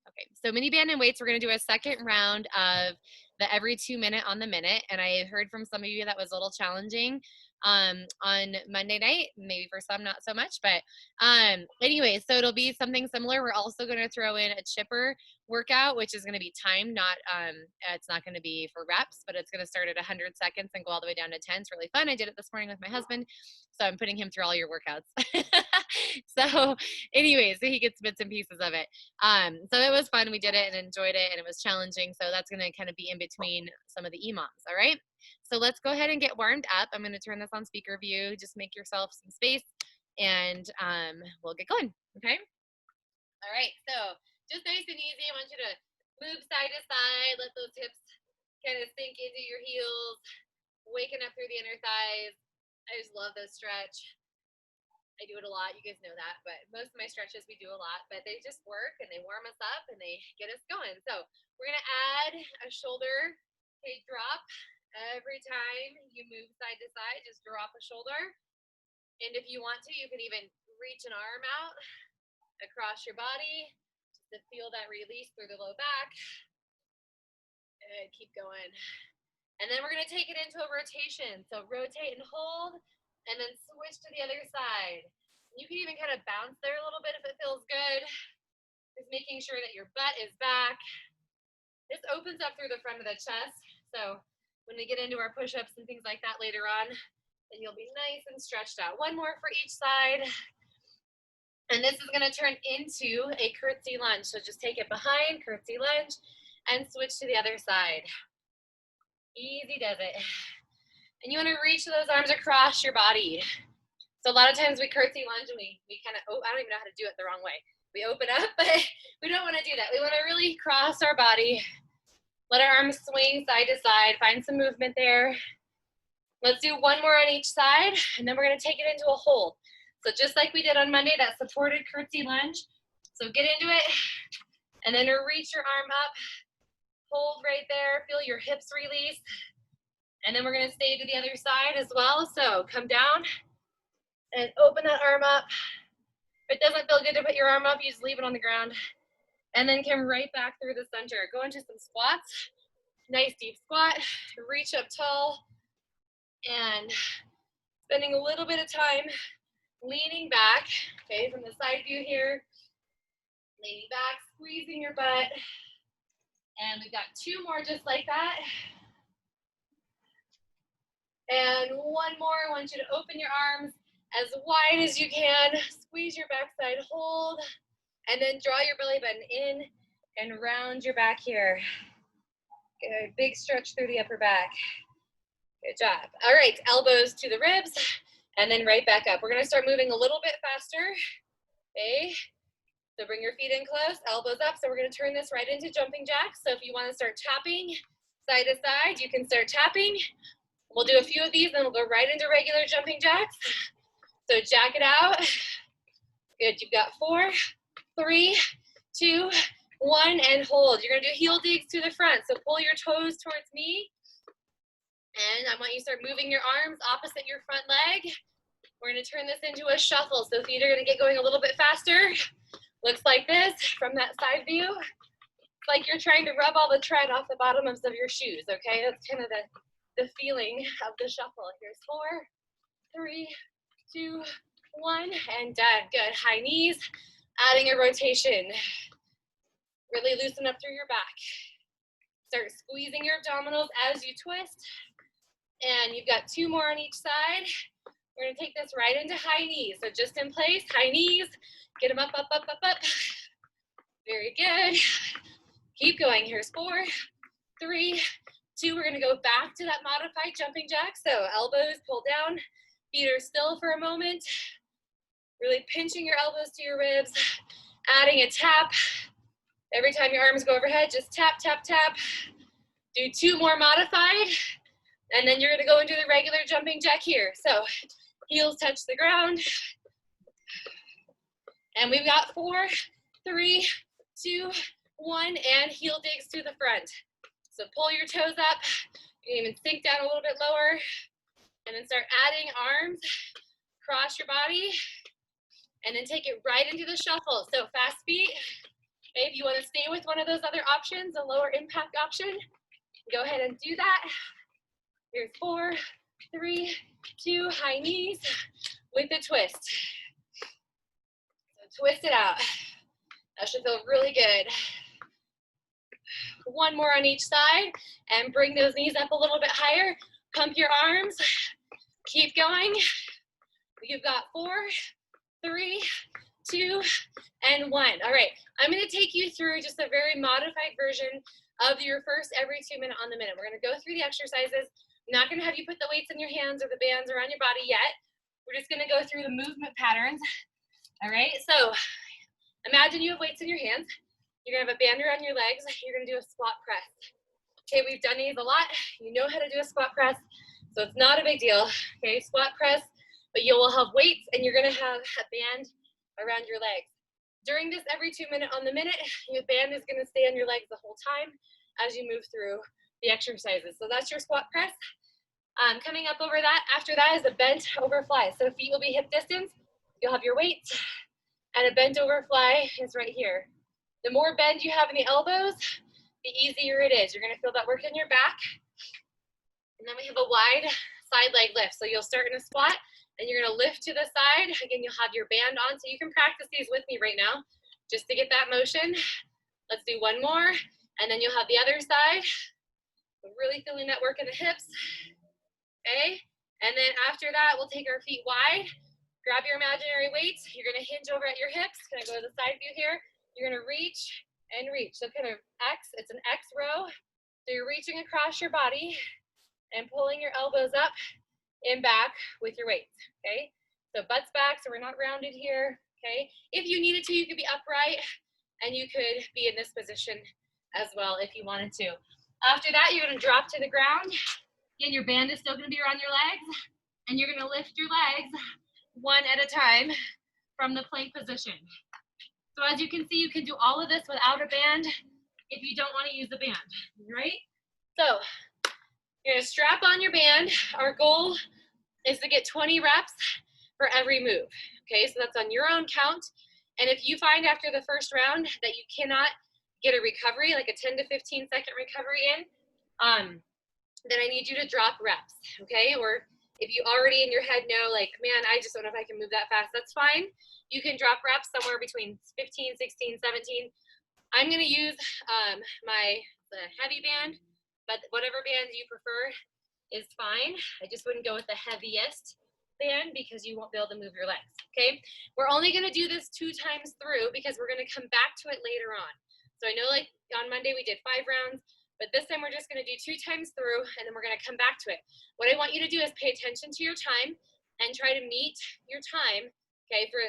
Okay, so mini band and weights, we're going to do a second round of the every 2 minute on the minute. And I heard from some of you that was a little challenging on Monday night, maybe for some not so much, but anyway, so it'll be something similar. We're also going to throw in a chipper workout, which is going to be timed, not it's not going to be for reps, but it's going to start at 100 seconds and go all the way down to 10. It's really fun. I did it this morning with my husband, so I'm putting him through all your workouts. So anyway, so he gets bits and pieces of it. So it was fun. We did it and enjoyed it, and it was challenging. So that's going to kind of be in between some of the E-moms. All right. So let's go ahead and get warmed up. I'm going to turn this on speaker view. Just make yourself some space, and we'll get going. Okay. All right. So just nice and easy. I want you to move side to side. Let those hips kind of sink into your heels, waking up through the inner thighs. I just love this stretch. I do it a lot, you guys know that, but most of my stretches we do a lot, but they just work and they warm us up and they get us going. So we're gonna add a shoulder, okay, drop. Every time you move side to side, just drop a shoulder. And if you want to, you can even reach an arm out across your body just to feel that release through the low back. And keep going. And then we're gonna take it into a rotation. So rotate and hold, and then switch to the other side. You can even kind of bounce there a little bit if it feels good. Just making sure that your butt is back. This opens up through the front of the chest. So when we get into our push-ups and things like that later on, then you'll be nice and stretched out. One more for each side. And this is gonna turn into a curtsy lunge. So just take it behind, curtsy lunge, and switch to the other side. Easy does it. And you want to reach those arms across your body. So a lot of times we curtsy lunge and we kind of, oh, I don't even know how to do it the wrong way. We open up, but we don't want to do that. We want to really cross our body. Let our arms swing side to side. Find some movement there. Let's do one more on each side, and then we're going to take it into a hold. So just like we did on Monday, that supported curtsy lunge. So get into it, and then reach your arm up. Hold right there. Feel your hips release. And then we're going to stay to the other side as well. So come down and open that arm up. If it doesn't feel good to put your arm up, you just leave it on the ground. And then come right back through the center. Go into some squats. Nice deep squat. Reach up tall. And spending a little bit of time leaning back. Okay, from the side view here. Leaning back, squeezing your butt. And we've got two more just like that. And one more, I want you to open your arms as wide as you can, squeeze your backside, hold, and then draw your belly button in and round your back here. Good, big stretch through the upper back. Good job. All right, elbows to the ribs, and then right back up. We're gonna start moving a little bit faster, okay? So bring your feet in close, elbows up. So we're gonna turn this right into jumping jacks. So if you wanna start tapping side to side, you can start tapping. We'll do a few of these, then we'll go right into regular jumping jacks. So jack it out. Good, you've got 4, 3, 2, 1, and hold. You're gonna do heel digs to the front. So pull your toes towards me. And I want you to start moving your arms opposite your front leg. We're gonna turn this into a shuffle. So feet are gonna get going a little bit faster. Looks like this from that side view. It's like you're trying to rub all the tread off the bottoms of your shoes, okay? That's kind of the feeling of the shuffle. Here's 4, 3, 2, 1, and done. Good. High knees, adding a rotation. Really loosen up through your back. Start squeezing your abdominals as you twist. And you've got 2 more on each side. We're gonna take this right into high knees. So just in place, high knees, get them up, up, up, up, up. Very good. Keep going. Here's 4, 3, 2. We're gonna go back to that modified jumping jack. So elbows pull down, feet are still for a moment. Really pinching your elbows to your ribs, adding a tap. Every time your arms go overhead, just tap, tap, tap. Do 2 more modified, and then you're gonna go into the regular jumping jack here. So heels touch the ground. And we've got 4, 3, 2, 1, and heel digs to the front. So pull your toes up. You can even sink down a little bit lower, and then start adding arms across your body, and then take it right into the shuffle. So fast feet, Okay, if you want to stay with one of those other options, a lower impact option, go ahead and do that. Here's 4, 3, 2, high knees with a twist. So twist it out. That should feel really good. One more on each side, and bring those knees up a little bit higher. Pump your arms. Keep going. You've got 4, 3, 2, and 1. All right, I'm going to take you through just a very modified version of your first every 2 minute on the minute. We're going to go through the exercises. I'm not going to have you put the weights in your hands or the bands around your body yet. We're just going to go through the movement patterns. All right, so imagine you have weights in your hands. You're going to have a band around your legs. You're going to do a squat press. Okay, we've done these a lot. You know how to do a squat press, so it's not a big deal. Okay, squat press, but you will have weights and you're going to have a band around your legs. During this every 2 minute on the minute, your band is going to stay on your legs the whole time as you move through the exercises. So that's your squat press. Coming up over that, after that is a bent over fly. So feet will be hip distance. You'll have your weights, and a bent over fly is right here. The more bend you have in the elbows, the easier it is. You're going to feel that work in your back. And then we have a wide side leg lift. So you'll start in a squat, and you're going to lift to the side. Again, you'll have your band on. So you can practice these with me right now just to get that motion. Let's do one more, and then you'll have the other side. Really feeling that work in the hips. Okay, and then after that, we'll take our feet wide. Grab your imaginary weights. You're going to hinge over at your hips. Going to go to the side view here. You're going to reach and reach. So kind of X, it's an X row. So you're reaching across your body and pulling your elbows up and back with your weights, okay? So butts back, so we're not rounded here, okay? If you needed to, you could be upright, and you could be in this position as well if you wanted to. After that, you're going to drop to the ground. Again, your band is still going to be around your legs, and you're going to lift your legs one at a time from the plank position. So as you can see, you can do all of this without a band if you don't want to use the band, right? So you're going to strap on your band. Our goal is to get 20 reps for every move, okay? So that's on your own count. And if you find after the first round that you cannot get a recovery, like a 10 to 15 second recovery in, then I need you to drop reps, okay? Or if you already in your head know, like, man, I just don't know if I can move that fast, that's fine. You can drop reps somewhere between 15, 16, 17. I'm gonna use the heavy band, but whatever band you prefer is fine. I just wouldn't go with the heaviest band because you won't be able to move your legs, okay? We're only gonna do this 2 times through because we're gonna come back to it later on. So I know like on Monday we did 5 rounds, but this time we're just gonna do 2 times through, and then we're gonna come back to it. What I want you to do is pay attention to your time and try to meet your time, okay, for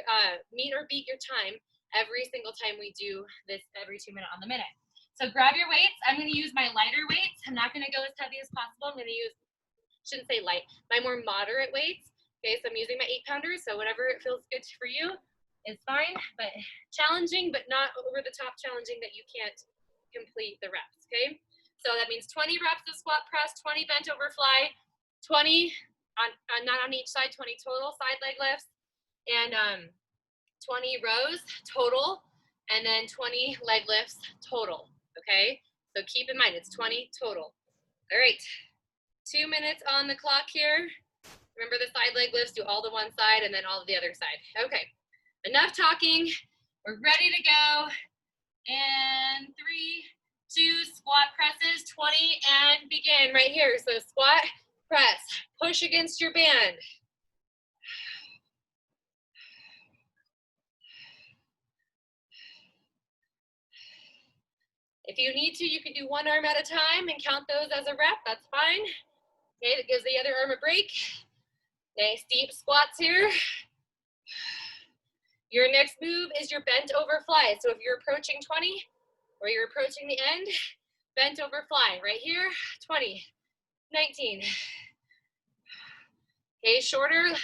meet or beat your time every single time we do this every 2 minute on the minute. So grab your weights. I'm gonna use my lighter weights. I'm not gonna go as heavy as possible. I'm gonna use, shouldn't say light, my more moderate weights. Okay, so I'm using my 8-pounders, so whatever it feels good for you is fine, but challenging, but not over the top challenging that you can't complete the reps, okay? So that means 20 reps of squat press, 20 bent over fly, 20 not on each side, 20 total side leg lifts, and 20 rows total, and then 20 leg lifts total, okay? So keep in mind, it's 20 total. All right, 2 minutes on the clock here. Remember the side leg lifts, do all the one side and then all the other side. Okay, enough talking. We're ready to go. And 3, 2, squat presses, 20, and begin right here. So squat, press, push against your band. If you need to, you can do one arm at a time and count those as a rep, that's fine. Okay, that gives the other arm a break. Nice deep squats here. Your next move is your bent over fly. So if you're approaching 20 or you're approaching the end, bent over fly right here, 20, 19. Okay, shorter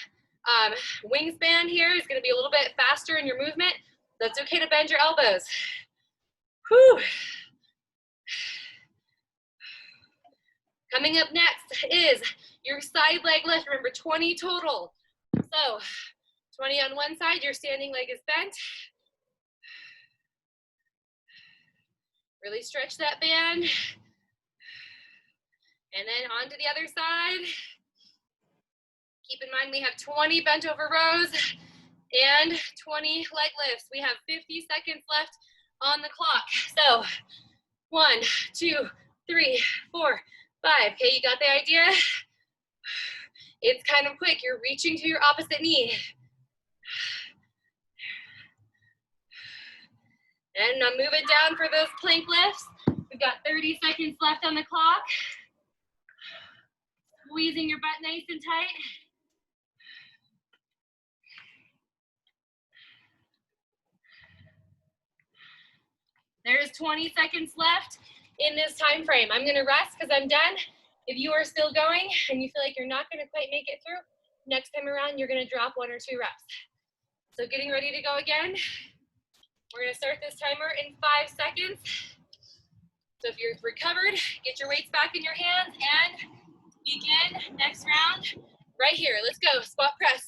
wingspan here is going to be a little bit faster in your movement. That's okay to bend your elbows. Whew. Coming up next is your side leg lift. Remember, 20 total. So 20 on one side, your standing leg is bent. Really stretch that band. And then on to the other side. Keep in mind we have 20 bent over rows and 20 leg lifts. We have 50 seconds left on the clock. So 1, 2, 3, 4, 5. Okay, you got the idea? It's kind of quick. You're reaching to your opposite knee. And now move it down for those plank lifts. We've got 30 seconds left on the clock. Squeezing your butt nice and tight. There's 20 seconds left in this time frame. I'm gonna rest because I'm done. If you are still going and you feel like you're not gonna quite make it through, next time around, you're gonna drop 1 or 2 reps. So getting ready to go again. We're gonna start this timer in 5 seconds. So if you're recovered, get your weights back in your hands and begin next round right here. Let's go, squat press.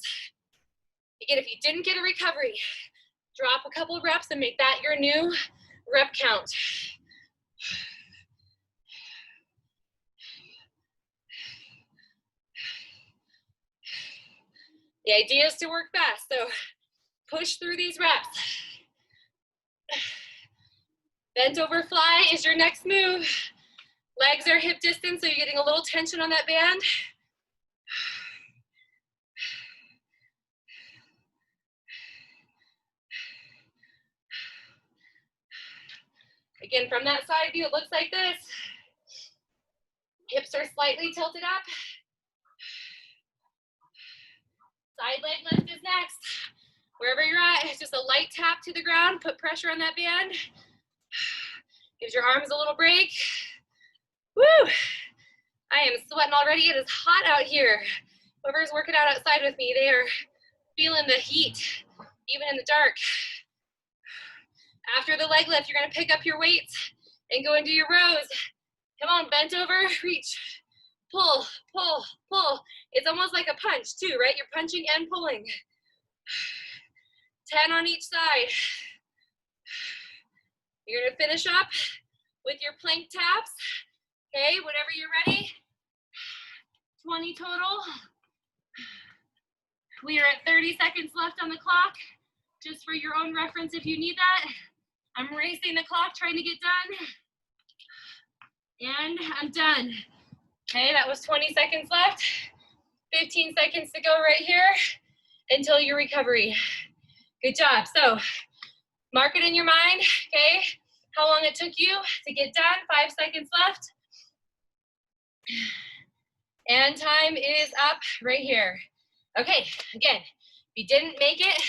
Again, if you didn't get a recovery, drop a couple reps and make that your new rep count. The idea is to work fast, so push through these reps. Bent over fly is your next move. Legs are hip distance, so you're getting a little tension on that band. Again, from that side view, it looks like this. Hips are slightly tilted up. Side leg lift is next. Wherever you're at, it's just a light tap to the ground. Put pressure on that band. Gives your arms a little break. Woo! I am sweating already. It is hot out here. Whoever's working out outside with me, they are feeling the heat, even in the dark. After the leg lift, you're gonna pick up your weights and go into your rows. Come on, bent over, reach, pull, pull, pull. It's almost like a punch too, right? You're punching and pulling. 10 on each side. You're gonna finish up with your plank taps. Okay, whenever you're ready. 20 total. We are at 30 seconds left on the clock. Just for your own reference if you need that. I'm racing the clock, trying to get done. And I'm done. Okay, that was 20 seconds left. 15 seconds to go right here until your recovery. Good job. So mark it in your mind, okay? How long it took you to get done. 5 seconds left. And time is up right here. Okay, again, if you didn't make it,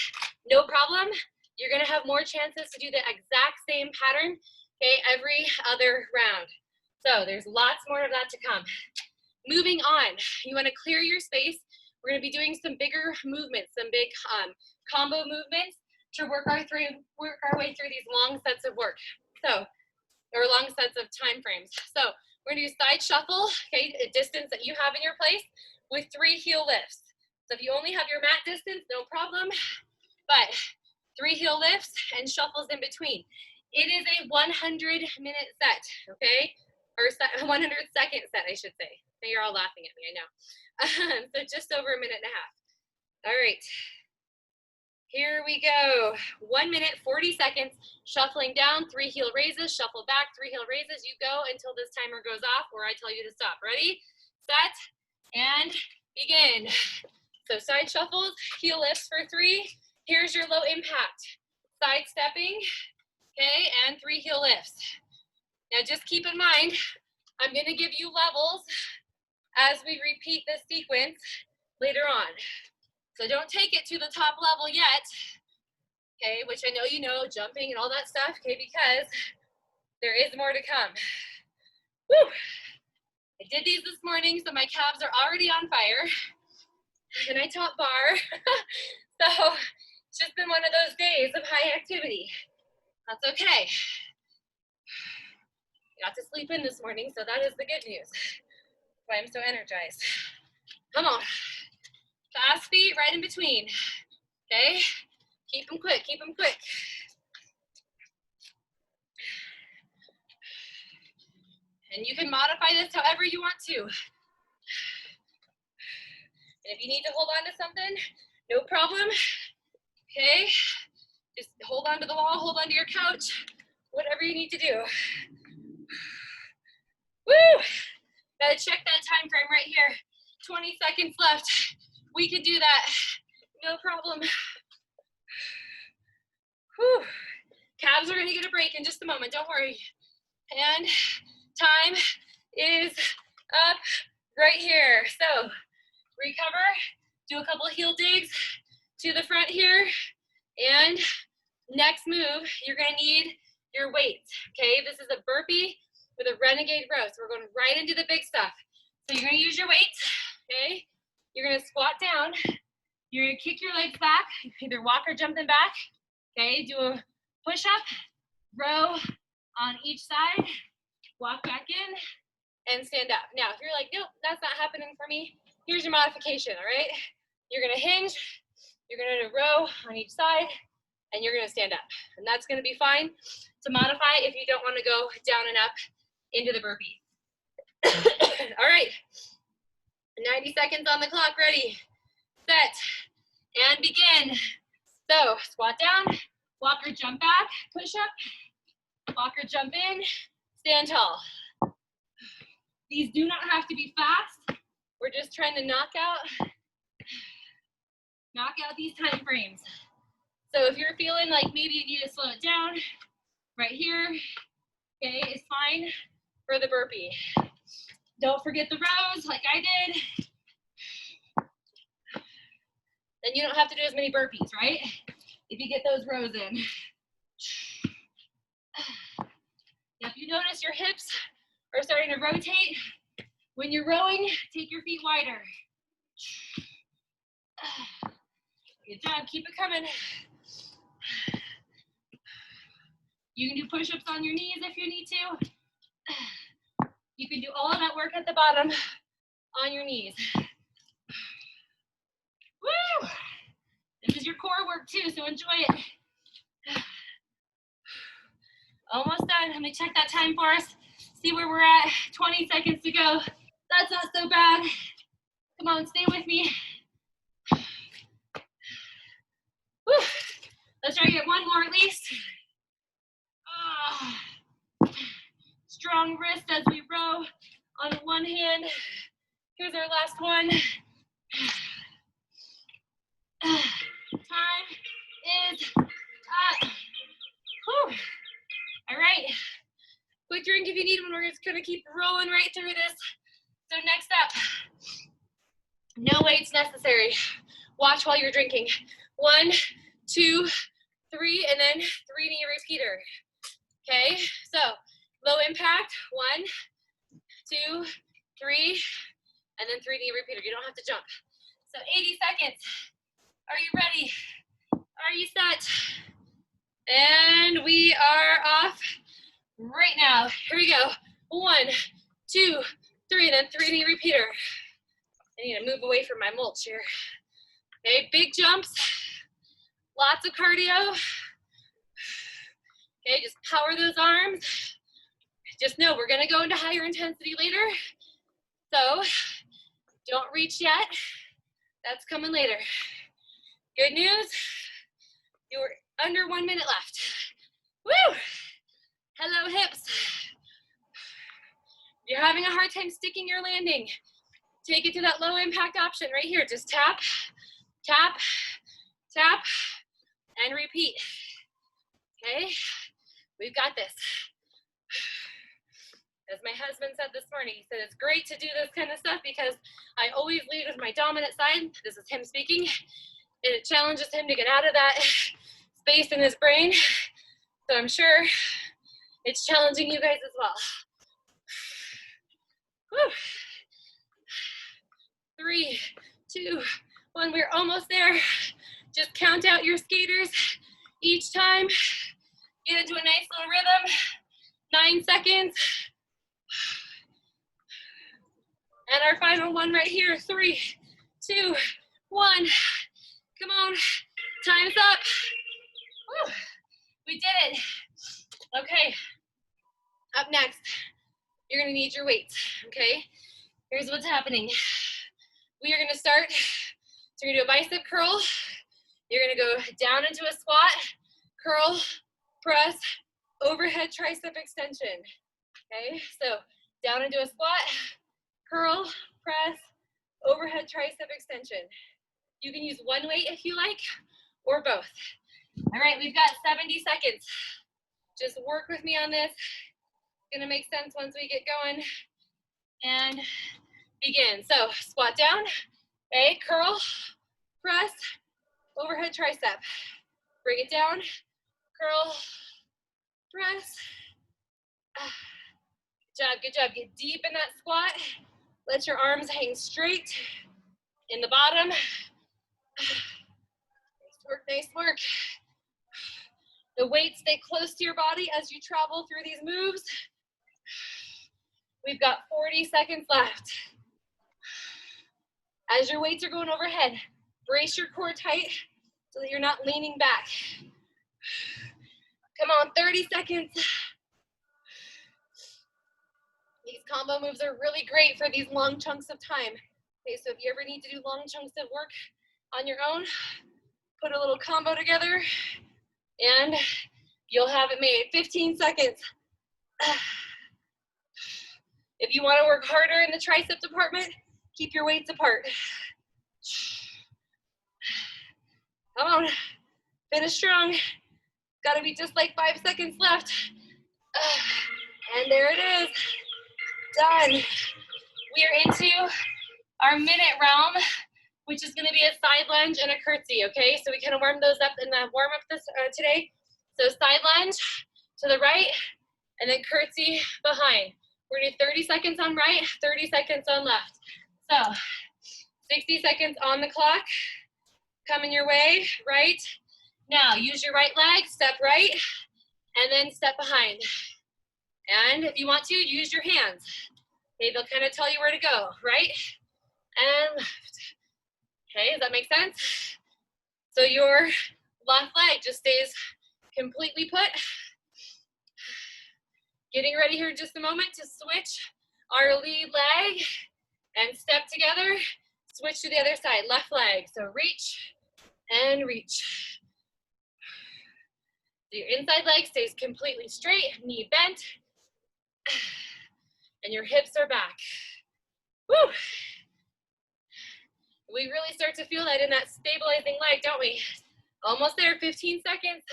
no problem. You're gonna have more chances to do the exact same pattern, okay, every other round. So there's lots more of that to come. Moving on, you wanna clear your space. We're gonna be doing some bigger movements, some big combo movements to work our way through these long sets of work. So, or long sets of time frames. So we're gonna do side shuffle, okay, a distance that you have in your place with 3 heel lifts. So if you only have your mat distance, no problem, but 3 heel lifts and shuffles in between. It is a 100-minute set, okay? Or 100-second set, I should say. Now you're all laughing at me, I know. So just over a minute and a half. All right. Here we go. 1 minute, 40 seconds, shuffling down, 3 heel raises, shuffle back, 3 heel raises. You go until this timer goes off or I tell you to stop. Ready, set, and begin. So side shuffles, heel lifts for 3. Here's your low impact. Side stepping, okay, and 3 heel lifts. Now just keep in mind, I'm gonna give you levels as we repeat this sequence later on. So don't take it to the top level yet, okay, which I know you know, jumping and all that stuff, okay, because there is more to come. Woo! I did these this morning, so my calves are already on fire, and I taught bar, so it's just been one of those days of high activity. That's okay. I got to sleep in this morning, so that is the good news. That's why I'm so energized. Come on. Fast feet right in between, okay? Keep them quick, keep them quick. And you can modify this however you want to. And if you need to hold on to something, no problem. Okay, just hold on to the wall, hold on to your couch, whatever you need to do. Woo! Gotta check that time frame right here. 20 seconds left. We can do that. No problem. Whew. Calves are gonna get a break in just a moment, don't worry. And time is up right here. So recover, do a couple of heel digs to the front here. And next move, you're gonna need your weights, okay? This is a burpee with a renegade row. So we're going right into the big stuff. So you're gonna use your weights, okay? You're gonna squat down. You're gonna kick your legs back, either walk or jump them back, okay? Do a push-up, row on each side, walk back in, and stand up. Now, if you're like, nope, that's not happening for me, here's your modification, all right? You're gonna hinge, you're gonna row on each side, and you're gonna stand up. And that's gonna be fine to modify if you don't wanna go down and up into the burpee. All right, 90 seconds on the clock, ready, set, and begin. So, squat down, walk or jump back, push up, walk or jump in, stand tall. These do not have to be fast. We're just trying to knock out these time frames. So if you're feeling like maybe you need to slow it down, right here, okay, is fine for the burpee. Don't forget the rows like I did. Then you don't have to do as many burpees, right? If you get those rows in. Now if you notice your hips are starting to rotate, when you're rowing, take your feet wider. Good job, keep it coming. You can do push-ups on your knees if you need to. You can do all of that work at the bottom on your knees. Woo! This is your core work too, so enjoy it. Almost done. Let me check that time for us. See where we're at. 20 seconds to go. That's not so bad. Come on, stay with me. Woo. Let's try to get one more at least. Strong wrist as we row on one hand. Here's our last one. Time is up. Whew. All right. Quick drink if you need one. We're just gonna keep rolling right through this. So next up, no weights necessary. Watch while you're drinking. 1, 2, 3, and then 3 knee repeater. Okay, so low impact, 1, 2, 3, and then 3 knee repeater. You don't have to jump. So 80 seconds. Are you ready? Are you set? And we are off right now. Here we go. 1, 2, 3, and then 3 knee repeater. I need to move away from my mulch here. Okay, big jumps, lots of cardio. Okay, just power those arms. Just know we're gonna go into higher intensity later. So don't reach yet. That's coming later. Good news, you're under 1 minute left. Woo! Hello, hips. You're having a hard time sticking your landing. Take it to that low impact option right here. Just tap, tap, tap, and repeat. Okay, we've got this. As my husband said this morning, he said it's great to do this kind of stuff because I always lead with my dominant side. This is him speaking. And it challenges him to get out of that space in his brain. So I'm sure it's challenging you guys as well. Whew. 3, 2, 1, we're almost there. Just count out your skaters each time. Get into a nice little rhythm. 9 seconds. And our final one right here. 3, 2, 1. Come on, time's up. Whew. We did it. Okay, up next, you're you're gonna need your weights, okay? Here's what's happening. We are gonna start, so you're gonna do a bicep curl. You're gonna go down into a squat, curl, press, overhead tricep extension, okay? So down into a squat, curl, press, overhead tricep extension. You can use one weight if you like, or both. All right, we've got 70 seconds. Just work with me on this. It's gonna make sense once we get going. And begin. So squat down, okay, curl, press, overhead tricep. Bring it down, curl, press. Good job, good job. Get deep in that squat. Let your arms hang straight in the bottom. Nice work, nice work. The weights stay close to your body as you travel through these moves. We've got 40 seconds left. As your weights are going overhead, brace your core tight so that you're not leaning back. Come on, 30 seconds. These combo moves are really great for these long chunks of time. Okay, so if you ever need to do long chunks of work on your own, put a little combo together and you'll have it made. 15 seconds. If you want to work harder in the tricep department, keep your weights apart. Come on, finish strong. Got to be just like 5 seconds left. And there it is, done. We are into our minute realm, which is gonna be a side lunge and a curtsy, okay? So we kind of warm those up in the warm up this today. So side lunge to the right, and then curtsy behind. We're gonna do 30 seconds on right, 30 seconds on left. So 60 seconds on the clock, coming your way, right? Now use your right leg, step right, and then step behind. And if you want to, use your hands. Okay, they'll kind of tell you where to go, right and left. Okay, does that make sense? So your left leg just stays completely put. Getting ready here in just a moment to switch our lead leg and step together. Switch to the other side, left leg. So reach and reach. So your inside leg stays completely straight, knee bent, and your hips are back. Woo! We really start to feel that in that stabilizing leg, don't we? Almost there, 15 seconds.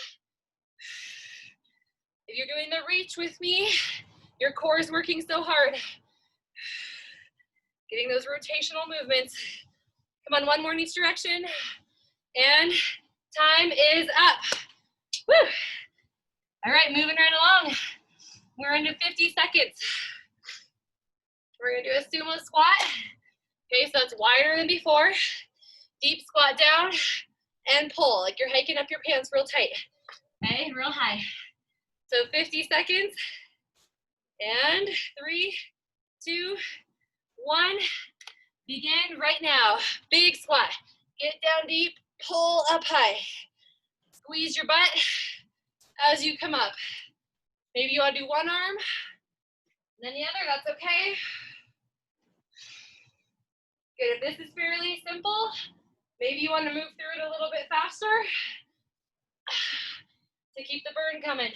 If you're doing the reach with me, your core is working so hard. Getting those rotational movements. Come on, one more in each direction. And time is up. Woo! All right, moving right along. We're into 50 seconds. We're gonna do a sumo squat. Okay, so it's wider than before. Deep squat down and pull, like you're hiking up your pants real tight. Okay, real high. So 50 seconds. And 3, 2, 1. Begin right now. Big squat. Get down deep, pull up high. Squeeze your butt as you come up. Maybe you want to do one arm, and then the other, that's okay. Good, if this is fairly simple, maybe you want to move through it a little bit faster to keep the burn coming.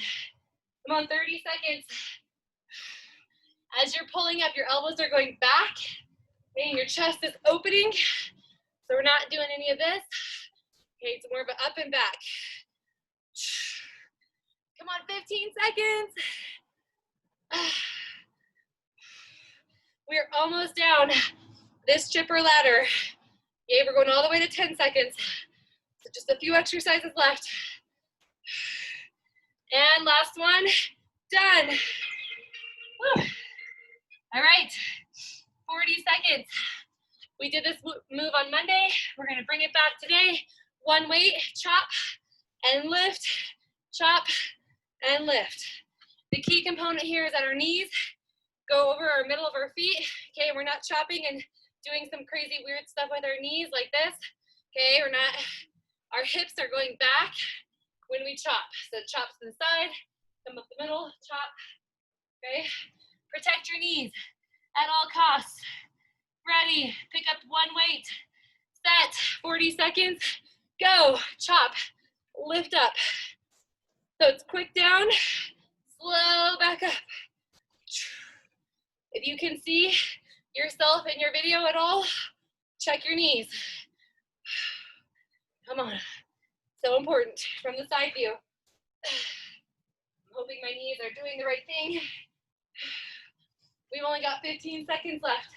Come on, 30 seconds. As you're pulling up, your elbows are going back, and your chest is opening, so we're not doing any of this. Okay, it's more of an up and back. Come on, 15 seconds. We're almost down this chipper ladder. Okay, we're going all the way to 10 seconds. So just a few exercises left. And last one, done. Woo. All right, 40 seconds. We did this move on Monday. We're gonna bring it back today. One weight, chop and lift, chop and lift. The key component here is that our knees go over our middle of our feet. Okay, we're not chopping and doing some crazy weird stuff with our knees like this. Okay, we're not, our hips are going back when we chop. So chops to the side, come up the middle, chop. Okay, Protect your knees at all costs. Ready, pick up one weight. Set, 40 seconds. Go, chop, lift up. So it's quick down, slow back up. If you can see yourself in your video at all, check your knees. Come on, so important from the side view. I'm hoping my knees are doing the right thing. We've only got 15 seconds left.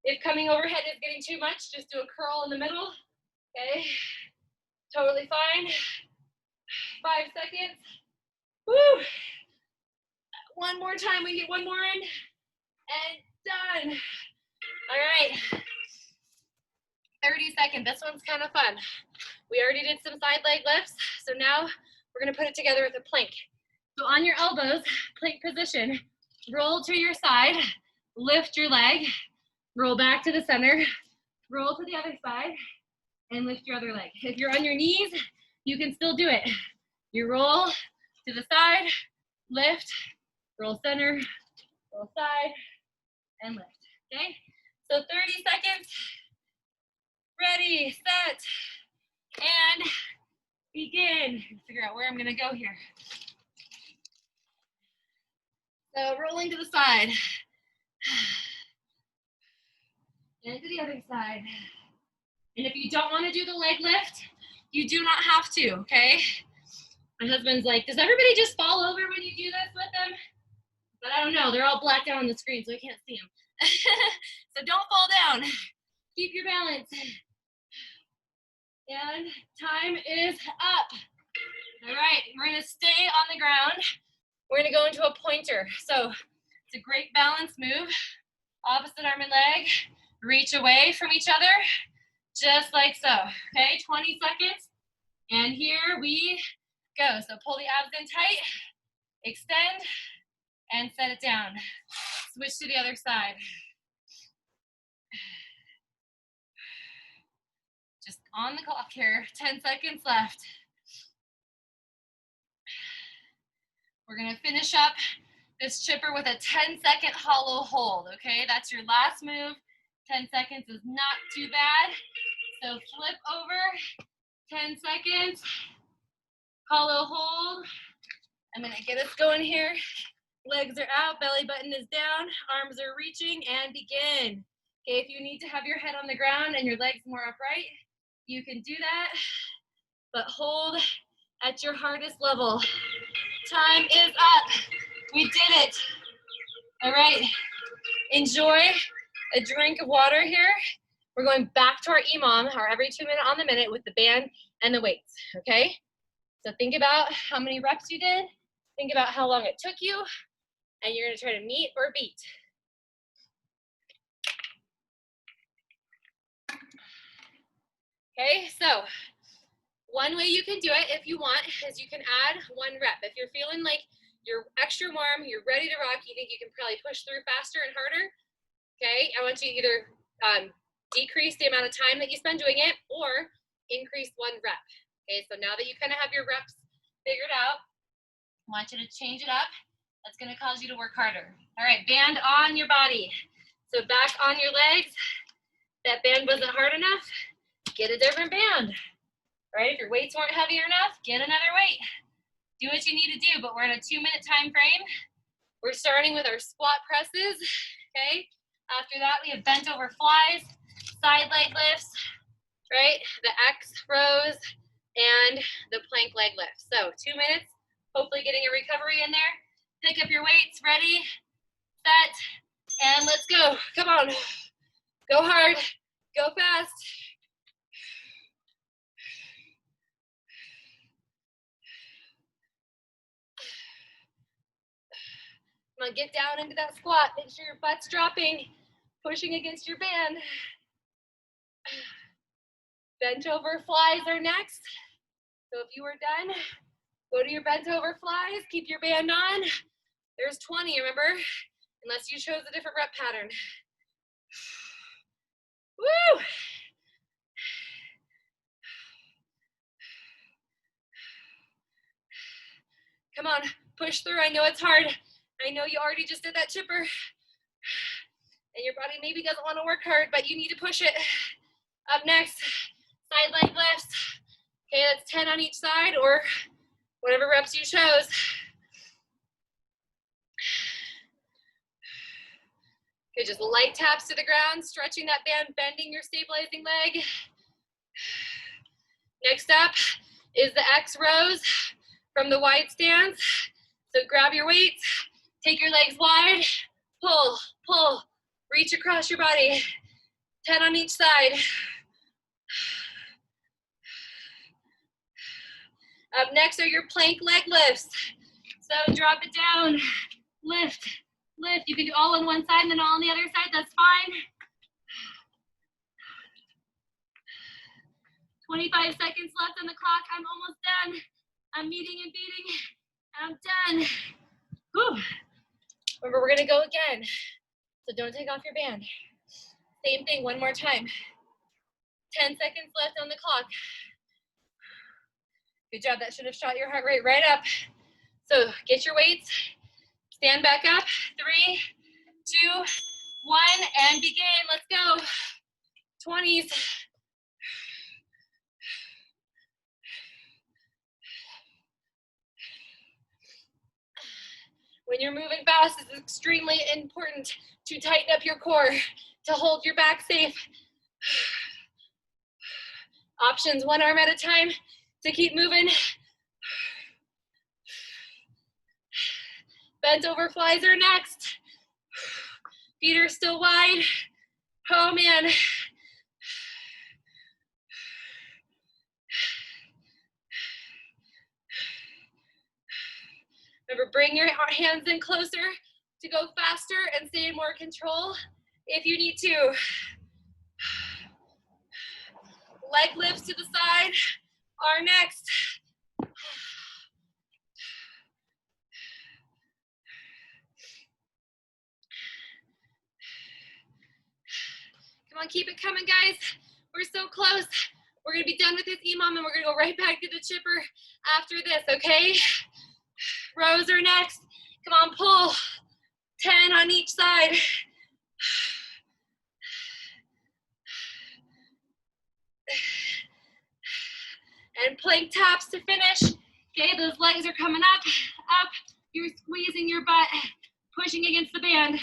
If coming overhead is getting too much, just do a curl in the middle, okay? Totally fine. 5 seconds. Woo! One more time, we get one more in, and done. All right, 30 seconds, this one's kind of fun. We already did some side leg lifts, so now we're gonna put it together with a plank. So on your elbows, plank position, roll to your side, lift your leg, roll back to the center, roll to the other side, and lift your other leg. If you're on your knees, you can still do it. You roll to the side, lift, roll center, roll side, and lift, okay? So 30 seconds. Ready, set, and begin. Figure out where I'm gonna go here. So rolling to the side. And to the other side. And if you don't want to do the leg lift, you do not have to, okay? My husband's like, does everybody just fall over when you do this with them? But I don't know, they're all blacked out on the screen, so I can't see them. So don't fall down. Keep your balance. And time is up. All right, we're gonna stay on the ground. We're gonna go into a pointer. So it's a great balance move. Opposite arm and leg, reach away from each other, just like so, okay? 20 seconds, and here we go. So pull the abs in tight, extend, and set it down. Switch to the other side. Just on the clock here, 10 seconds left. We're gonna finish up this chipper with a 10-second hollow hold, okay? That's your last move. 10 seconds is not too bad. So flip over, 10 seconds, hollow hold. I'm gonna get us going here. Legs are out, belly button is down, arms are reaching, and begin. Okay, if you need to have your head on the ground and your legs more upright, you can do that, but hold at your hardest level. Time is up. We did it. All right, enjoy a drink of water here. We're going back to our E2MOM, our every 2 minute on the minute with the band and the weights, okay? So think about how many reps you did, think about how long it took you, and you're gonna try to meet or beat. Okay, so one way you can do it if you want is you can add 1 rep. If you're feeling like you're extra warm, you're ready to rock, you think you can probably push through faster and harder, okay? I want you to either decrease the amount of time that you spend doing it or increase 1 rep. Okay, so now that you kind of have your reps figured out, I want you to change it up. That's gonna cause you to work harder. All right, band on your body. So back on your legs. That band wasn't hard enough, get a different band. Right, if your weights weren't heavy enough, get another weight. Do what you need to do, but we're in a 2-minute time frame. We're starting with our squat presses, okay? After that, we have bent over flies, side leg lifts, right? The X rows and the plank leg lifts. So 2 minutes, hopefully getting a recovery in there. Pick up your weights, ready, set, and let's go. Come on, go hard, go fast. Come on, get down into that squat. Make sure your butt's dropping, pushing against your band. Bent over flies are next. So if you are done, go to your bent over flies, keep your band on. There's 20, remember? Unless you chose a different rep pattern. Woo! Come on, push through. I know it's hard. I know you already just did that chipper, and your body maybe doesn't want to work hard, but you need to push it. Up next, side leg lifts. Okay, that's 10 on each side, or whatever reps you chose. Okay, just light taps to the ground, stretching that band, bending your stabilizing leg. Next up is the X rows from the wide stance. So grab your weights, take your legs wide, pull, pull, reach across your body. 10 on each side. Up next are your plank leg lifts. So drop it down, lift, lift. You can do all on one side and then all on the other side, that's fine. 25 seconds left on the clock. I'm almost done. I'm meeting and beating, and I'm done. Whew. Remember, we're gonna go again. So don't take off your band. Same thing, one more time. 10 seconds left on the clock. Good job, that should have shot your heart rate right up. So get your weights, stand back up. 3, 2, 1, and begin. Let's go. 20s. When you're moving fast, it's extremely important to tighten up your core, to hold your back safe. Options, one arm at a time to keep moving. Bent over flies are next. Feet are still wide. Oh man. Remember, bring your hands in closer to go faster and stay in more control if you need to. Leg lifts to the side are next. Come on, keep it coming, guys. We're so close. We're gonna be done with this E2MOM and we're gonna go right back to the chipper after this, okay? Rows are next. Come on, pull. 10 on each side. And plank taps to finish. Okay, those legs are coming up, up. You're squeezing your butt, pushing against the band.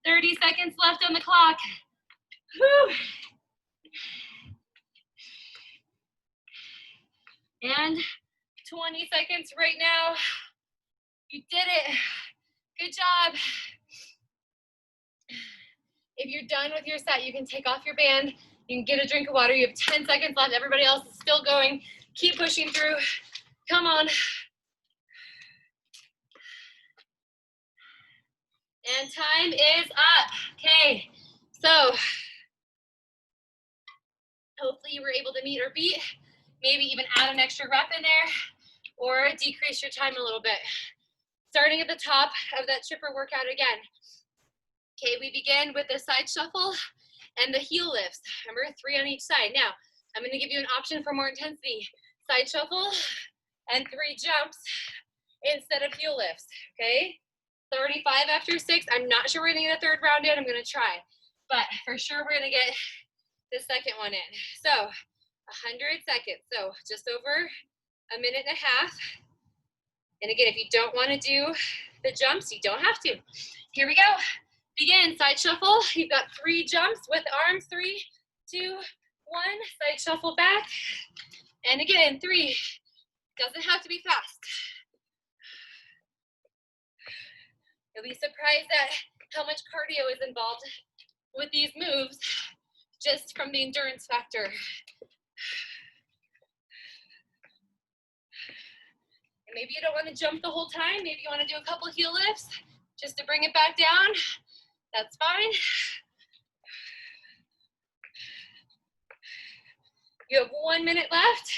30 seconds left on the clock. Whew. And 20 seconds right now. You did it. Good job. If you're done with your set, you can take off your band. You can get a drink of water. You have 10 seconds left. Everybody else is still going. Keep pushing through. Come on. And time is up. Okay, so hopefully you were able to meet or beat. Maybe even add an extra rep in there or decrease your time a little bit. Starting at the top of that chipper workout again. Okay, we begin with the side shuffle and the heel lifts. Remember, 3 on each side. Now, I'm gonna give you an option for more intensity. Side shuffle and 3 jumps instead of heel lifts, okay? 35 after 6. I'm not sure we're gonna get a third round in. I'm gonna try, but for sure we're gonna get the second one in. So 100 seconds, so just over a minute and a half. And again, if you don't want to do the jumps, you don't have to. Here we go. Begin, side shuffle. You've got 3 jumps with arms. 3, 2, 1. Side shuffle back. And again, 3. Doesn't have to be fast. You'll be surprised at how much cardio is involved with these moves just from the endurance factor. And maybe you don't want to jump the whole time. Maybe you want to do a couple heel lifts just to bring it back down. That's fine. You have 1 minute left.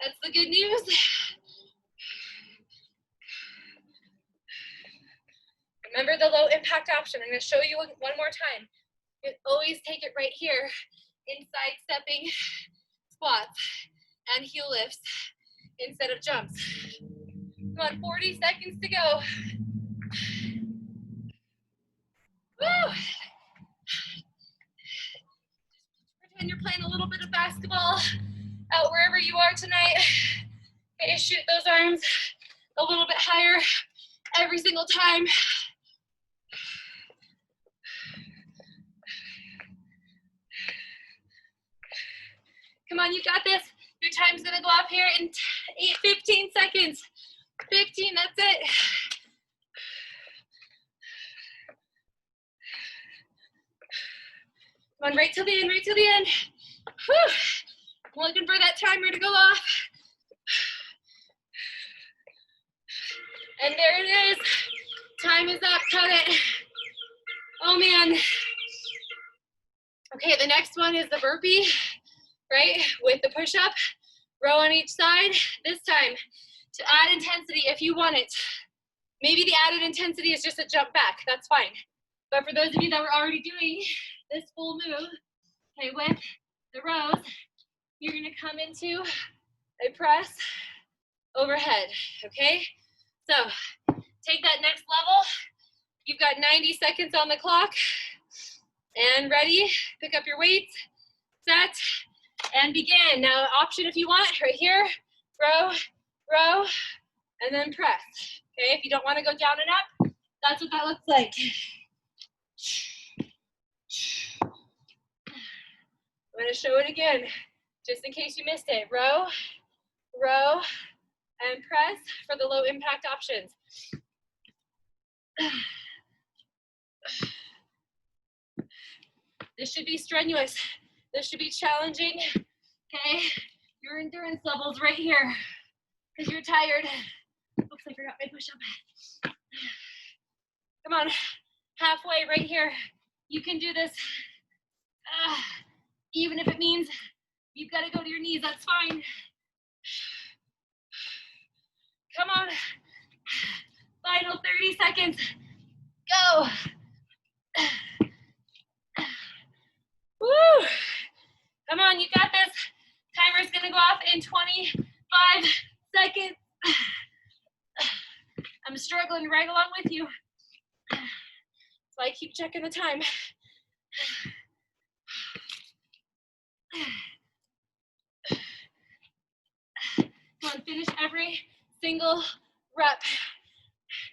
That's the good news. Remember the low impact option. I'm going to show you one more time. You always take it right here in side stepping squats and heel lifts instead of jumps. Come on, 40 seconds to go. Woo! Pretend you're playing a little bit of basketball out wherever you are tonight. Okay, shoot those arms a little bit higher every single time. Come on, you got this. Your time's gonna go off here in 15 seconds. 15, that's it. Come on, right till the end, right till the end. Whew. I'm looking for that timer to go off. And there it is. Time is up, cut it. Oh man. Okay, the next one is the burpee, right? With the push-up, row on each side. This time, to add intensity if you want it. Maybe the added intensity is just a jump back, that's fine. But for those of you that were already doing this full move, okay, with the rows, you're gonna come into a press overhead, okay? So, take that next level. You've got 90 seconds on the clock. And ready, pick up your weights, set, and begin. Now, option if you want, right here, row, row, and then press. Okay, if you don't want to go down and up, that's what that looks like. I'm going to show it again, just in case you missed it. Row, row, and press for the low impact options. This should be strenuous. This should be challenging, okay? Your endurance level's right here, because you're tired. Oops, I forgot my push-up. Come on, halfway right here. You can do this. Even if it means you've got to go to your knees, that's fine. Come on. Final 30 seconds. Go. Woo! Come on, you got this. Timer's gonna go off in 25 seconds. I'm struggling right along with you. So I keep checking the time. Come on, finish every single rep.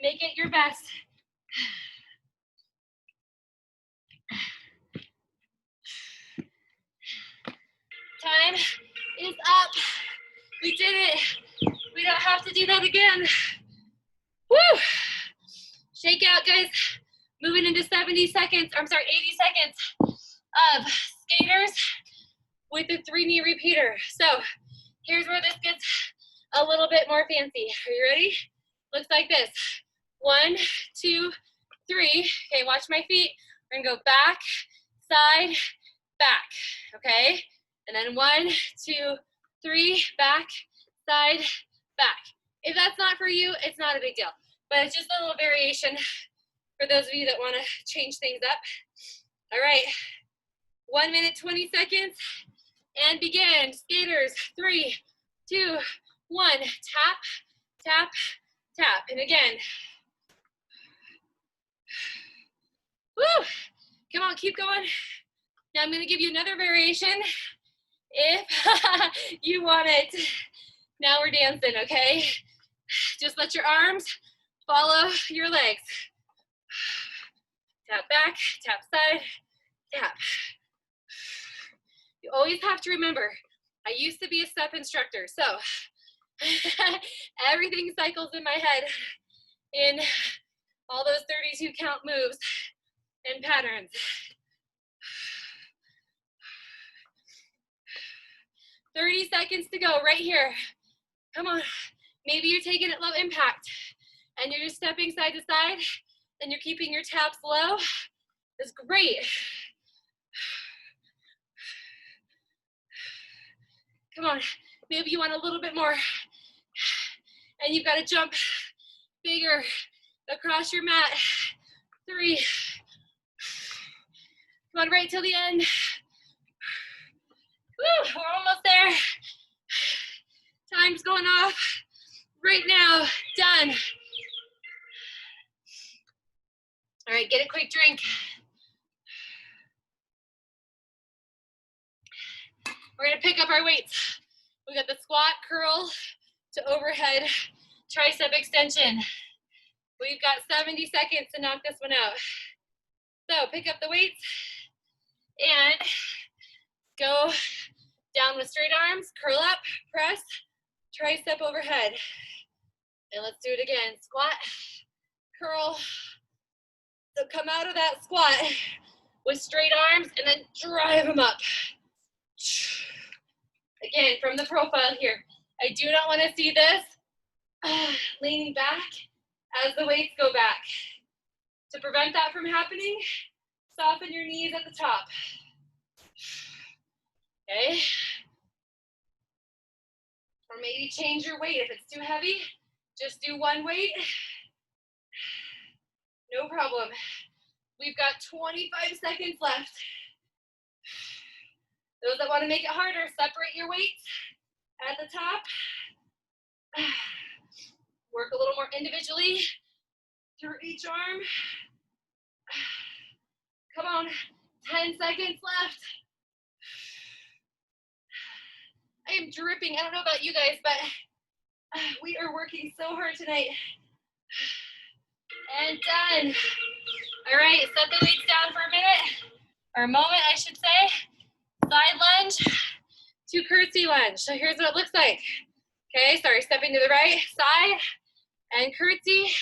Make it your best. Time is up. We did it. We don't have to do that again. Woo! Shake out, guys. Moving into 70 seconds, or I'm sorry, 80 seconds of skaters with the 3-knee repeater. So here's where this gets a little bit more fancy. Are you ready? Looks like this. 1, 2, 3. Okay, watch my feet. We're gonna go back, side, back. Okay? And then 1, 2, 3, back, side, back. If that's not for you, it's not a big deal. But it's just a little variation for those of you that want to change things up. All right, 1 minute, 20 seconds, and begin. Skaters, 3, 2, 1. Tap, tap, tap. And again. Woo! Come on, keep going. Now I'm going to give you another variation if you want it. Now we're dancing, okay? Just let your arms follow your legs. Tap back, tap side, tap. You always have to remember, I used to be a step instructor, so everything cycles in my head in all those 32 count moves and patterns. 30 seconds to go right here. Come on. Maybe you're taking it low impact and you're just stepping side to side and you're keeping your taps low. That's great. Come on. Maybe you want a little bit more and you've got to jump bigger across your mat. 3. Come on, right till the end. Woo, we're almost there. Time's going off right now. Done. All right, get a quick drink. We're gonna pick up our weights. We got the squat, curl to overhead, tricep extension. We've got 70 seconds to knock this one out. So pick up the weights and go down with straight arms, curl up, press, tricep overhead. And let's do it again. Squat, curl. So come out of that squat with straight arms and then drive them up. Again, from the profile here. I do not want to see this leaning back as the weights go back. To prevent that from happening, soften your knees at the top. Okay? Or maybe change your weight. If it's too heavy, just do one weight. No problem. We've got 25 seconds left. Those that want to make it harder, separate your weights at the top. Work a little more individually through each arm. Come on, 10 seconds left. I am dripping. I don't know about you guys, but we are working so hard tonight. And done. All right, set the weights down for a minute, or a moment, I should say. Side lunge to curtsy lunge. So here's what it looks like. Okay, sorry, stepping to the right, side, and curtsy,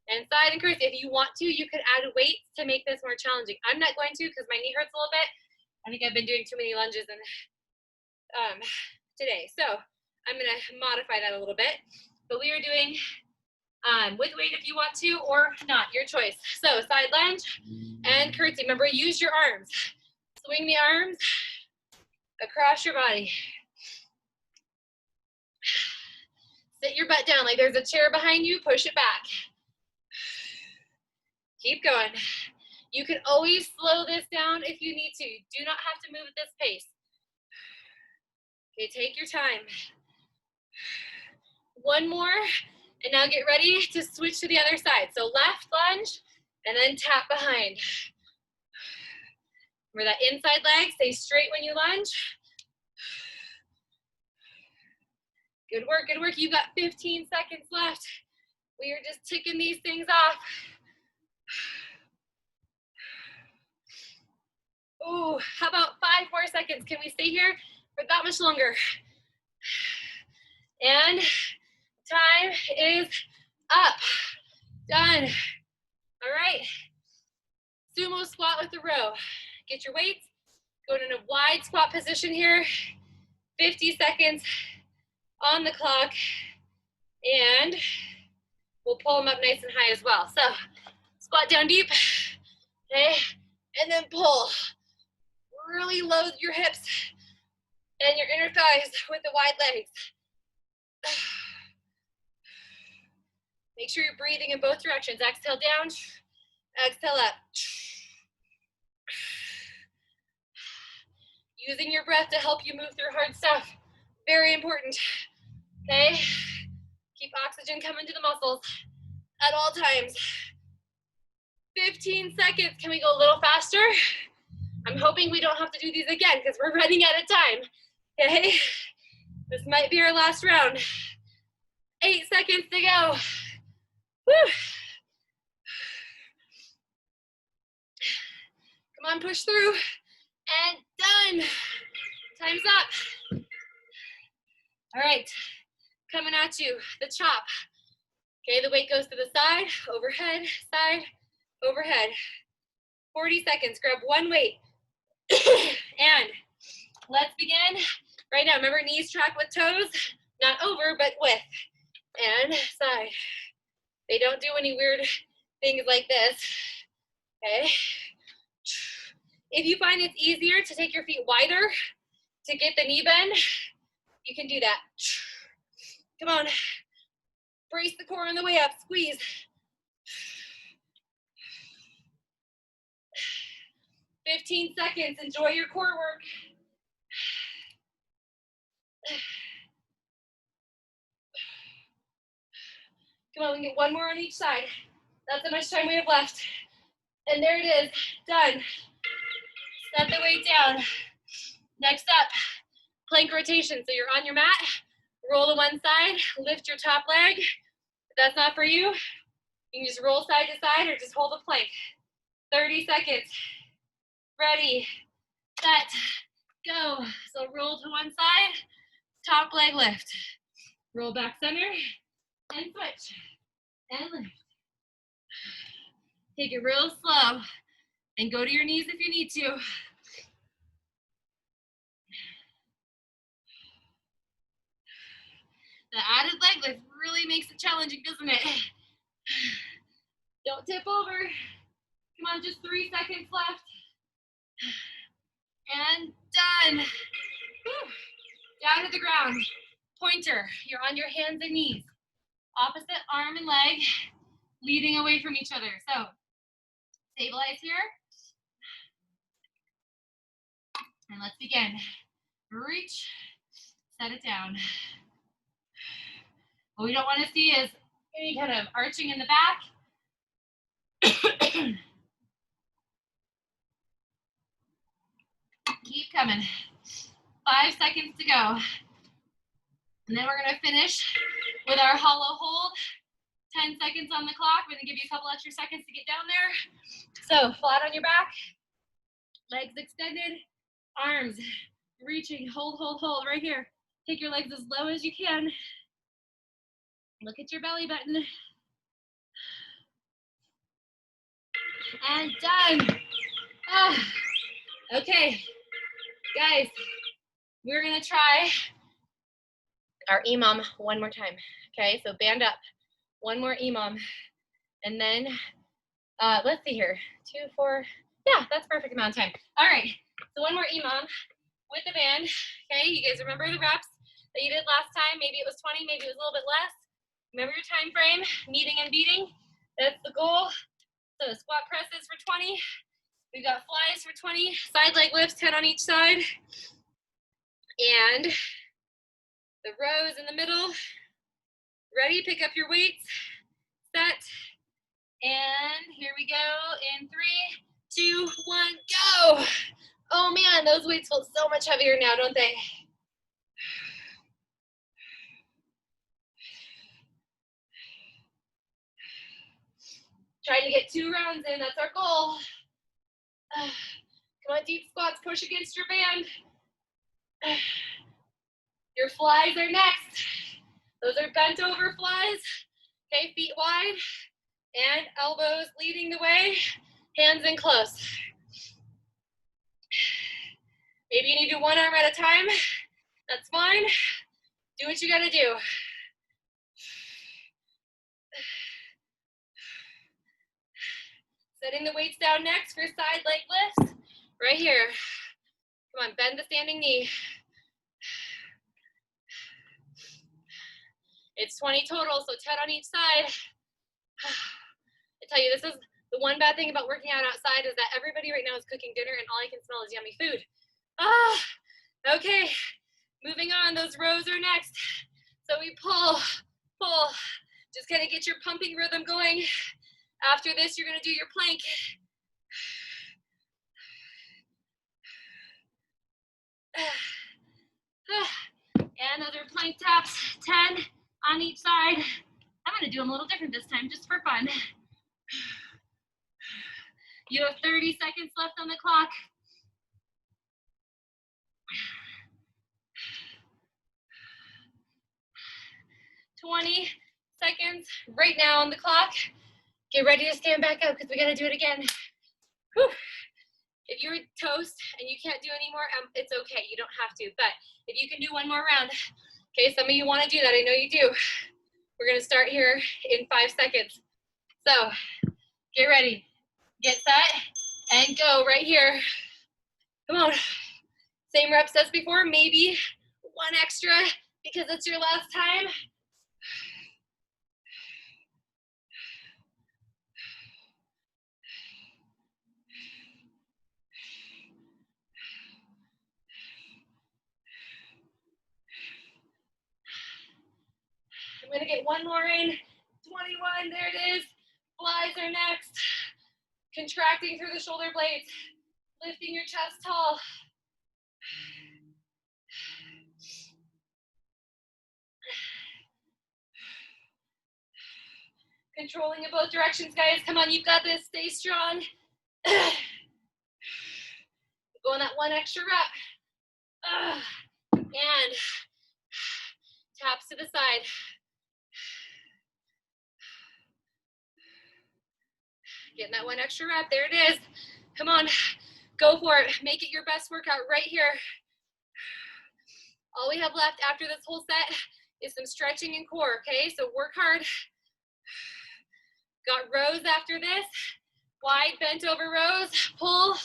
and side and curtsy. If you want to, you could add weights to make this more challenging. I'm not going to because my knee hurts a little bit. I think I've been doing too many lunges today. So I'm gonna modify that a little bit. But we are doing with weight if you want to, or not, your choice. So side lunge and curtsy. Remember, use your arms. Swing the arms across your body. Sit your butt down like there's a chair behind you, push it back. Keep going. You can always slow this down if you need to. You do not have to move at this pace. Okay, take your time. One more, and now get ready to switch to the other side. So left lunge, and then tap behind. Remember that inside leg, stay straight when you lunge. Good work, good work. You've got 15 seconds left. We are just ticking these things off. Oh, how about 5 more seconds? Can we stay here for that much longer? And time is up. Done. All right. Sumo squat with the row. Get your weights. Go in a wide squat position here. 50 seconds on the clock. And we'll pull them up nice and high as well. So squat down deep. Okay. And then pull. Really load your hips and your inner thighs with the wide legs. Make sure you're breathing in both directions. Exhale down, exhale up. Using your breath to help you move through hard stuff. Very important. Okay? Keep oxygen coming to the muscles at all times. 15 seconds. Can we go a little faster? I'm hoping we don't have to do these again because we're running out of time. Okay? This might be our last round. 8 seconds to go. Woo. Come on, push through. And done. Time's up. All right, coming at you, the chop. Okay, the weight goes to the side, overhead, overhead. 40 seconds, grab one weight. And let's begin. Right now, remember, knees track with toes, not over, but with. And side. They don't do any weird things like this. Okay. If you find it's easier to take your feet wider to get the knee bend, you can do that. Come on. Brace the core on the way up. Squeeze. 15 seconds. Enjoy your core work. Come on, we can get one more on each side. That's how much time we have left. And there it is, done. Set the weight down. Next up, plank rotation. So you're on your mat, roll to one side, lift your top leg. If that's not for you, you can just roll side to side or just hold a plank. 30 seconds. Ready, set, go. So roll to one side, top leg lift. Roll back center, and switch, and lift. Take it real slow, and go to your knees if you need to. The added leg lift really makes it challenging, doesn't it? Don't tip over. Come on, just 3 seconds left. And done. Whew. Down to the ground. Pointer, you're on your hands and knees. Opposite arm and leg, leading away from each other. So, stabilize here. And let's begin. Reach, set it down. What we don't want to see is any kind of arching in the back. Keep coming. 5 seconds to go. And then we're going to finish with our hollow hold. 10 seconds on the clock. We're going to give you a couple extra seconds to get down there. So flat on your back, legs extended, arms reaching, hold, hold, hold right here. Take your legs as low as you can. Look at your belly button. And done. Okay, guys, we're gonna try our E2MOM one more time. Okay, so band up. One more E2MOM. And then, let's see here. 2, 4, yeah, that's perfect amount of time. All right, so one more E2MOM with the band. Okay, you guys remember the reps that you did last time? Maybe it was 20, maybe it was a little bit less. Remember your time frame, kneading and beating. That's the goal. So squat presses for 20. We've got flies for 20. Side leg lifts, 10 on each side. And the rows in the middle. Ready, pick up your weights. Set. And here we go in 3, 2, 1, go. Oh man, those weights feel so much heavier now, don't they? Trying to get 2 rounds in, that's our goal. Come on, deep squats, push against your band. Your flies are next. Those are bent over flies. Okay, feet wide and elbows leading the way, hands in close. Maybe you need to do one arm at a time. That's fine. Do what you gotta do. Setting the weights down next for side leg lifts. Right here. Come on, bend the standing knee. It's 20 total, so 10 on each side. I tell you, this is the one bad thing about working out outside is that everybody right now is cooking dinner and all I can smell is yummy food. Okay, moving on, those rows are next. So we pull, pull, just kind of get your pumping rhythm going. After this, you're gonna do your plank. And other plank taps, 10 on each side. I'm gonna do them a little different this time, just for fun. You have 30 seconds left on the clock. $20 seconds right now on the clock. Get ready to stand back up because we gotta do it again. Whew. If you're toast and you can't do any more, it's okay, you don't have to. But if you can do one more round, okay, some of you wanna do that, I know you do. We're gonna start here in 5 seconds. So, get ready, get set, and go right here. Come on, same reps as before, maybe one extra because it's your last time. I'm gonna get one more in, 21, there it is. Flies are next. Contracting through the shoulder blades, lifting your chest tall. Controlling in both directions, guys. Come on, you've got this. Stay strong. Go on that one extra rep. And taps to the side. Getting that one extra rep. There it is. Come on. Go for it. Make it your best workout right here. All we have left after this whole set is some stretching and core, okay? So work hard. Got rows after this. Wide bent over rows. Pull.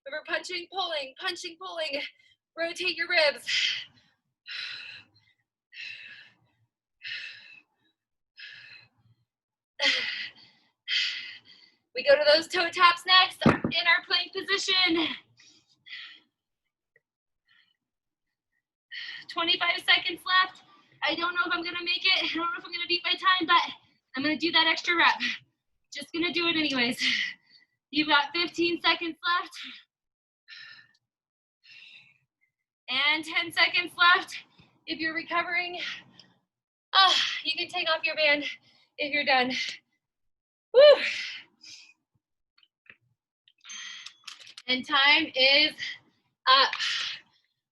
Remember punching, pulling, punching, pulling. Rotate your ribs. We go to those toe taps next in our plank position. 25 seconds left. I don't know if I'm gonna make it. I don't know if I'm gonna beat my time, but I'm gonna do that extra rep. Just gonna do it anyways. You've got 15 seconds left. And 10 seconds left. If you're recovering, you can take off your band if you're done. Woo! And time is up.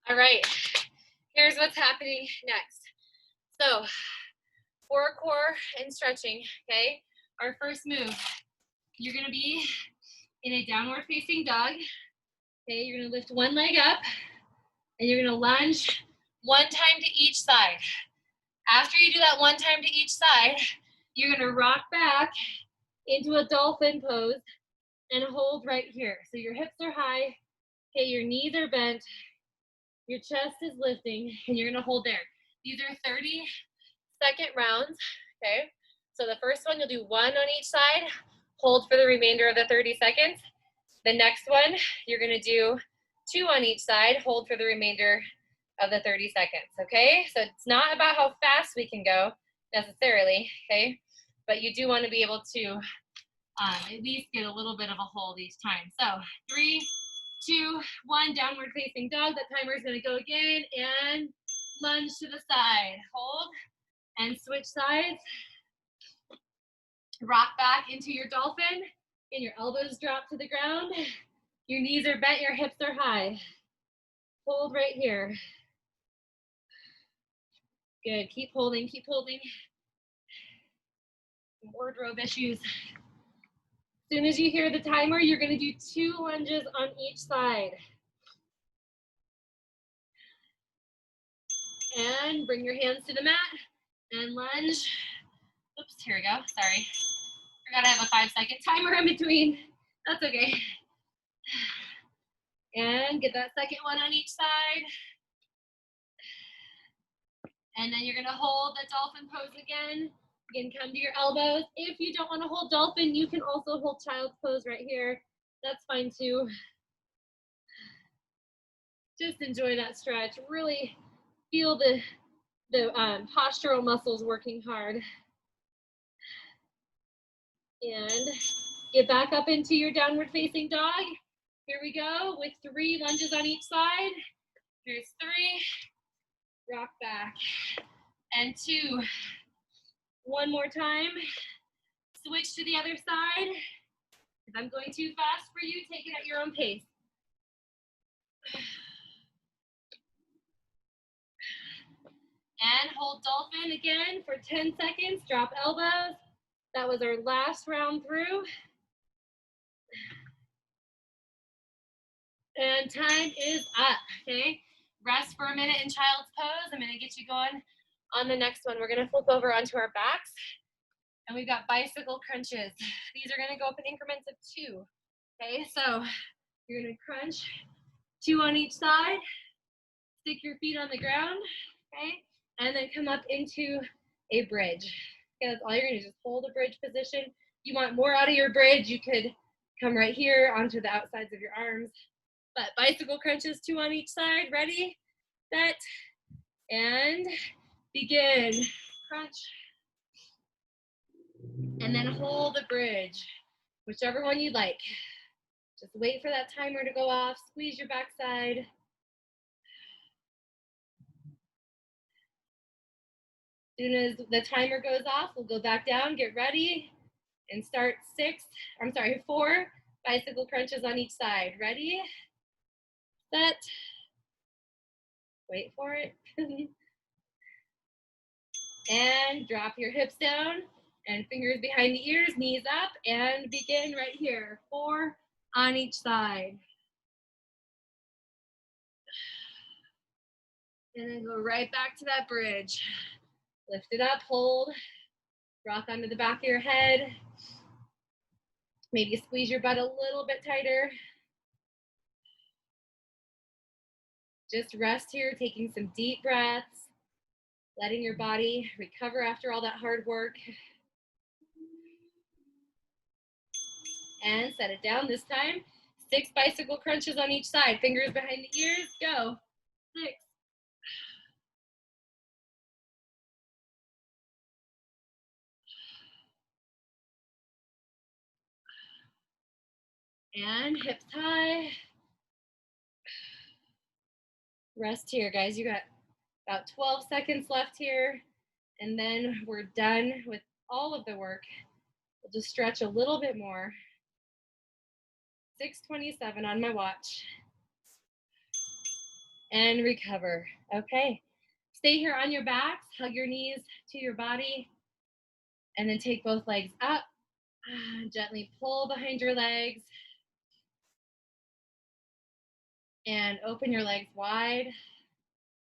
All right, here's what's happening next. So, for core and stretching, okay? Our first move, you're gonna be in a downward facing dog. Okay, you're gonna lift one leg up and you're gonna lunge one time to each side. After you do that one time to each side, you're gonna rock back into a dolphin pose and hold right here. So your hips are high, okay, your knees are bent, your chest is lifting, and you're gonna hold there. These are 30-second rounds, okay? So the first one, you'll do one on each side, hold for the remainder of the 30 seconds. The next one, you're gonna do two on each side, hold for the remainder of the 30 seconds, okay? So it's not about how fast we can go necessarily, okay? But you do wanna be able to at least get a little bit of a hold each time. So 3, 2, 1, downward facing dog. That timer is gonna go again and lunge to the side. Hold and switch sides. Rock back into your dolphin and your elbows drop to the ground. Your knees are bent, your hips are high. Hold right here. Good, keep holding, keep holding. Wardrobe issues. As soon as you hear the timer, you're gonna do 2 lunges on each side. And bring your hands to the mat and lunge. Oops, here we go, sorry. Forgot I have a 5-second timer in between. That's okay. And get that second one on each side. And then you're gonna hold the dolphin pose again. You can come to your elbows. If you don't wanna hold dolphin, you can also hold child's pose right here. That's fine too. Just enjoy that stretch. Really feel the postural muscles working hard. And get back up into your downward facing dog. Here we go with 3 lunges on each side. Here's 3, rock back, and 2. One more time, switch to the other side. If I'm going too fast for you, take it at your own pace. And hold dolphin again for 10 seconds, drop elbows. That was our last round through. And time is up, okay? Rest for a minute in child's pose. I'm gonna get you going on the next one. We're gonna flip over onto our backs and we've got bicycle crunches. These are gonna go up in increments of 2, okay? So you're gonna crunch 2 on each side, stick your feet on the ground, okay? And then come up into a bridge. Okay, that's all you're gonna do, just hold a bridge position. If you want more out of your bridge, you could come right here onto the outsides of your arms. But bicycle crunches, 2 on each side. Ready, set, and begin. Crunch. pull the bridge, whichever one you'd like. Just wait for that timer to go off, squeeze your backside. As soon as the timer goes off, we'll go back down, get ready, and start 4 bicycle crunches on each side. Ready, set, wait for it, and drop your hips down and fingers behind the ears, knees up, and begin right here. 4 on each side. And then go right back to that bridge. Lift it up, hold, rock onto the back of your head. Maybe squeeze your butt a little bit tighter. Just rest here, taking some deep breaths, letting your body recover after all that hard work. And set it down this time. 6 bicycle crunches on each side. Fingers behind the ears, go. 6. And hips high. Rest here, guys. You got about 12 seconds left here. And then we're done with all of the work. We'll just stretch a little bit more. 6:27 on my watch. And recover. Okay. Stay here on your backs. Hug your knees to your body. And then take both legs up. Gently pull behind your legs. And open your legs wide.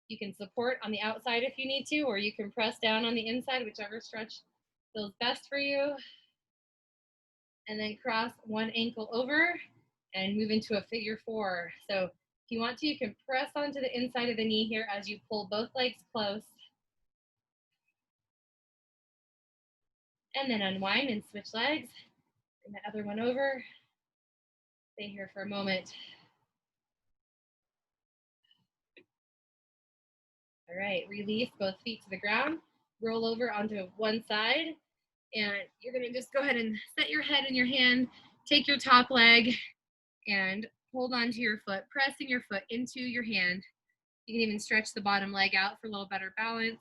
You can support on the outside if you need to, or you can press down on the inside, whichever stretch feels best for you. And then cross one ankle over and move into a figure 4. So if you want to, you can press onto the inside of the knee here as you pull both legs close. And then unwind and switch legs. Bring the other one over. Stay here for a moment. All right, release both feet to the ground. Roll over onto one side. And you're gonna just go ahead and set your head in your hand. Take your top leg and hold onto your foot, pressing your foot into your hand. You can even stretch the bottom leg out for a little better balance.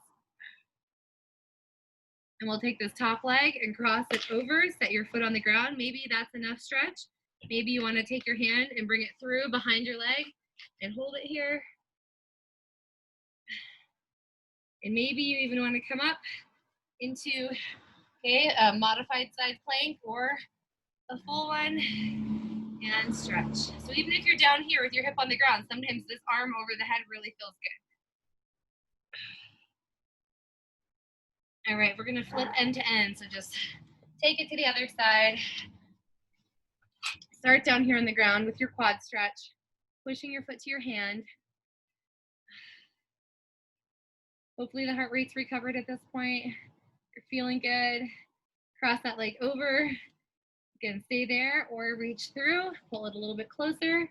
And we'll take this top leg and cross it over, set your foot on the ground. Maybe that's enough stretch. Maybe you want to take your hand and bring it through behind your leg and hold it here. And maybe you even want to come up into a modified side plank or a full one and stretch. So even if you're down here with your hip on the ground, sometimes this arm over the head really feels good. All right, we're gonna flip end to end. So just take it to the other side. Start down here on the ground with your quad stretch, pushing your foot to your hand. Hopefully the heart rate's recovered at this point. You're feeling good. Cross that leg over. Again, stay there or reach through. Pull it a little bit closer.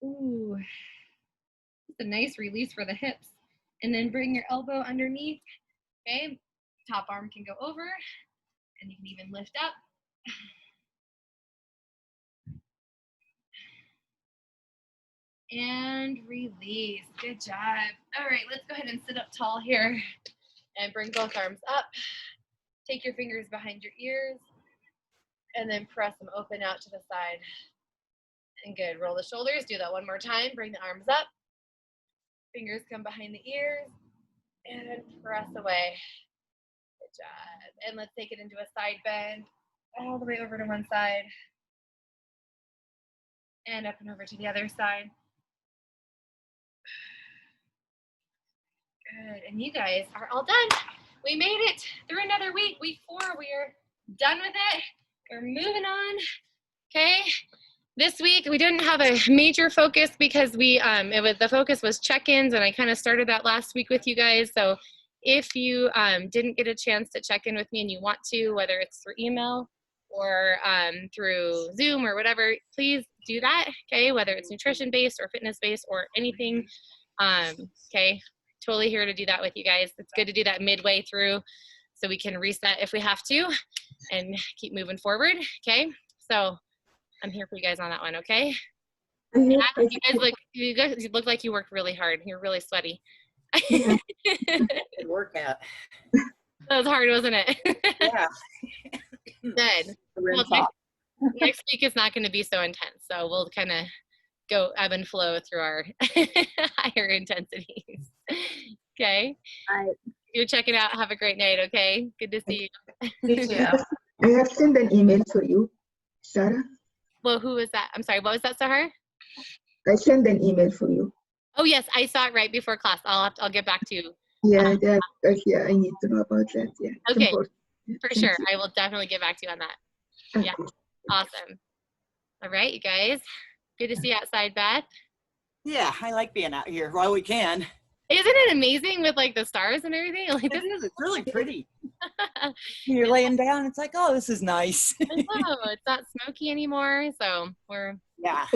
Ooh, it's a nice release for the hips. And then bring your elbow underneath. Okay, top arm can go over and you can even lift up. And release. Good job. All right, let's go ahead and sit up tall here and bring both arms up. Take your fingers behind your ears and then press them open out to the side. And good. Roll the shoulders. Do that one more time. Bring the arms up. Fingers come behind the ears and press away. Good job. And let's take it into a side bend all the way over to one side and up and over to the other side. Good. And you guys are all done. We made it through another week. Week 4, we're done with it. We're moving on. Okay. This week we didn't have a major focus because the focus was check-ins, and I kind of started that last week with you guys. So if you didn't get a chance to check in with me and you want to, whether it's through email or through Zoom or whatever, please do that. Okay. Whether it's nutrition based or fitness based or anything. Okay. Totally here to do that with you guys. It's good to do that midway through so we can reset if we have to. and keep moving forward. Okay. So I'm here for you guys on that one. Okay. Yeah, you guys look like you worked really hard. You're really sweaty. Yeah. Good workout. That was hard, wasn't it? Yeah. Good. Well, next week is not going to be so intense. So we'll kind of go ebb and flow through our higher intensities. Okay. All right. You're checking out. Have a great night. Okay. Good to see you. You too. I have sent an email for you, Sarah. Well, who was that? I'm sorry. What was that, Sahar? I sent an email for you. Oh yes, I saw it right before class. I'll get back to you. Yeah, yeah, I need to know about that. Yeah. Okay. For sure. I will definitely get back to you on that. Okay. Yeah. Awesome. All right, you guys. Good to see you outside, Beth. Yeah, I like being out here while we can. Isn't it amazing with like the stars and everything? Like It is. It's really pretty. You're laying down. It's like, oh, this is nice. I know. It's not smoky anymore. So we're Yeah.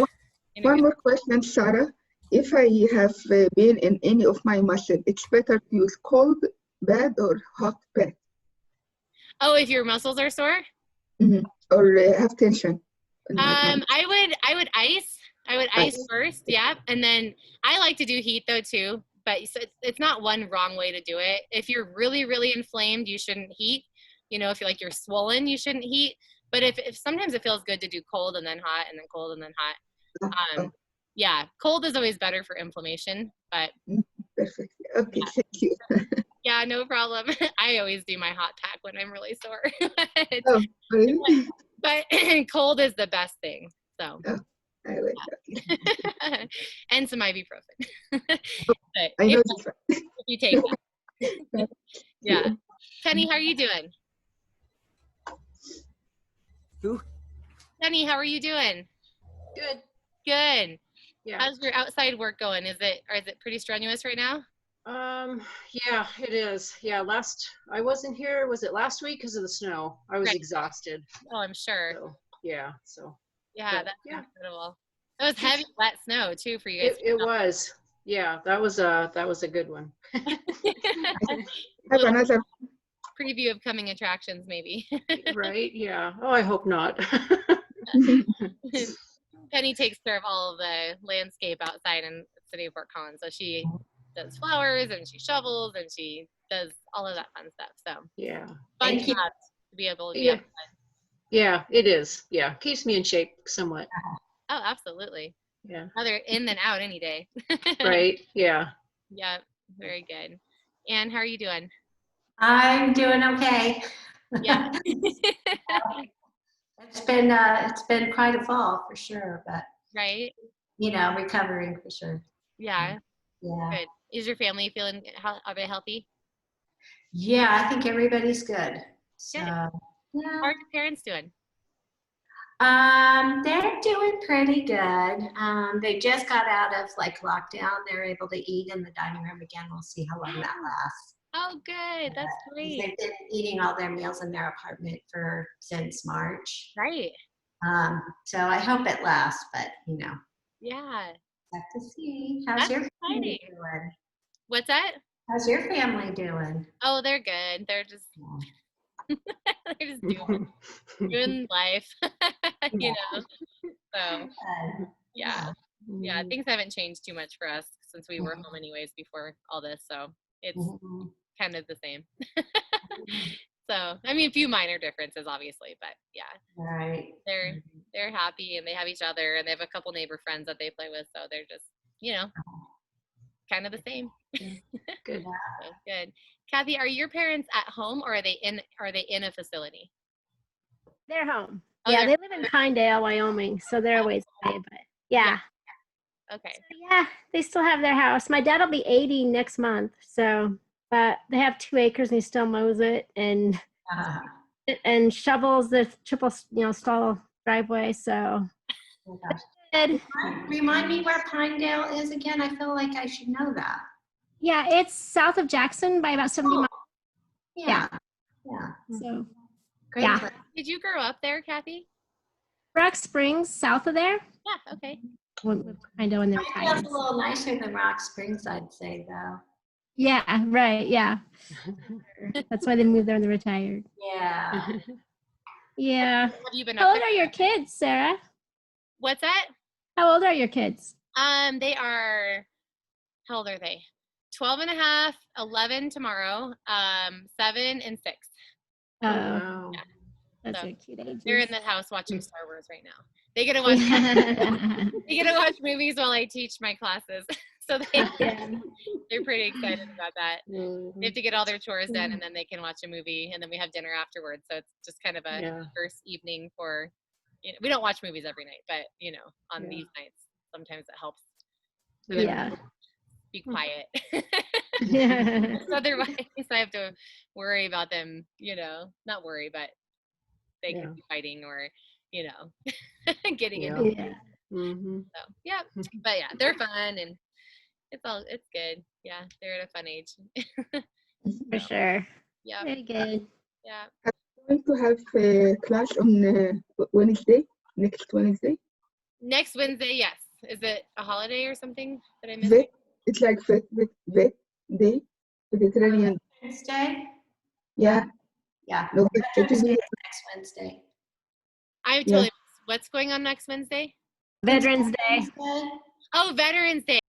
One more question, Sarah. If I have been in any of my muscle, it's better to use cold bed or hot bed? Oh, if your muscles are sore? Mm-hmm. Or have tension? I would ice. I would ice first, yeah. And then I like to do heat though too. But it's not one wrong way to do it. If you're really, really inflamed, you shouldn't heat. You know, if you're like you're swollen, you shouldn't heat. But if sometimes it feels good to do cold and then hot and then cold and then hot. Yeah, cold is always better for inflammation. But perfect. Okay, yeah. Thank you. Yeah, no problem. I always do my hot pack when I'm really sore. Oh, really? But cold is the best thing. So. Oh, I like that. And some ibuprofen. I know if you take that. Yeah. Penny, how are you doing? Who? Penny, how are you doing? Good. Good. Yeah. How's your outside work going? Is it pretty strenuous right now? Yeah, it is. Yeah, I wasn't here. Was it last week because of the snow? I was exhausted. Oh, I'm sure. So, yeah. So. Yeah, that's incredible. It was heavy, wet snow too for you guys. It was. Yeah, that was a good one. Another preview of coming attractions, maybe. Right? Yeah. Oh, I hope not. Penny takes care of all of the landscape outside in the city of Fort Collins. So she does flowers and she shovels and she does all of that fun stuff. So yeah. Fun job to be able to be outside. Yeah, it is. Yeah. Keeps me in shape somewhat. Oh, absolutely. Yeah. Rather in than out any day. Right. Yeah. Yeah. Very good. Anne, how are you doing? I'm doing okay. Yeah. It's been quite a fall for sure, but right. Recovering for sure. Yeah. Yeah. Good. Is your family feeling are they healthy? Yeah, I think everybody's good. So, good. Yeah. How are your parents doing? They're doing pretty good. They just got out of lockdown. They're able to eat in the dining room again. We'll see how long that lasts. Oh, good. That's great. They've been eating all their meals in their apartment since March. Right. So I hope it lasts, but Yeah. Have to see. How's your family doing? What's that? How's your family doing? Oh, they're good. They're just they're just doing life. So yeah, things haven't changed too much for us since we were home anyways before all this, so it's kind of the same. So I mean, a few minor differences obviously, but yeah, right, they're happy and they have each other and they have a couple neighbor friends that they play with, so they're just kind of the same. Good. Good. Kathy, are your parents at home or are they in a facility? They're home. Oh, yeah, they live in Pinedale, Wyoming, so they're a ways away, but yeah. Okay. So, yeah, they still have their house. My dad will be 80 next month, so but they have 2 acres and he still mows it and shovels the triple stall driveway. So oh my gosh. Remind me where Pinedale is again. I feel like I should know that. Yeah, it's south of Jackson by about 70 miles. Yeah. So great. Yeah. Place. Did you grow up there, Kathy? Rock Springs, south of there. Yeah. Okay. I know when they're Pinedale's retired. a little nicer than Rock Springs, I'd say, though. Yeah, right. Yeah. That's why they moved there when they're retired. Yeah. Yeah. Have you been How up old there? are your kids, Sarah? What's that? How old are your kids? They are, how old are they? 12 and a half, 11 tomorrow, 7 and 6. Oh, Wow. that's so a cute age. They're in the house watching Star Wars right now. They get to watch they get to watch movies while I teach my classes. So they're pretty excited about that. They have to get all their chores done and then they can watch a movie and then we have dinner afterwards. So it's just kind of a first evening for, we don't watch movies every night, but on these nights, sometimes it helps for them to be quiet. Otherwise, I have to worry about them, not worry, but they could be fighting or, getting into it. So, but they're fun and it's good. Yeah, they're at a fun age. For sure. Yeah. Very good. Yeah. Going to have a class on Wednesday, next Wednesday. Next Wednesday, yes. Is it a holiday or something that I missed? Vet, it's like vet day, vegetarian. Wednesday? Yeah. Yeah. No, Veterans Day is next Wednesday. I totally missed. What's going on next Wednesday? Veterans Day. Wednesday? Oh, Veterans Day.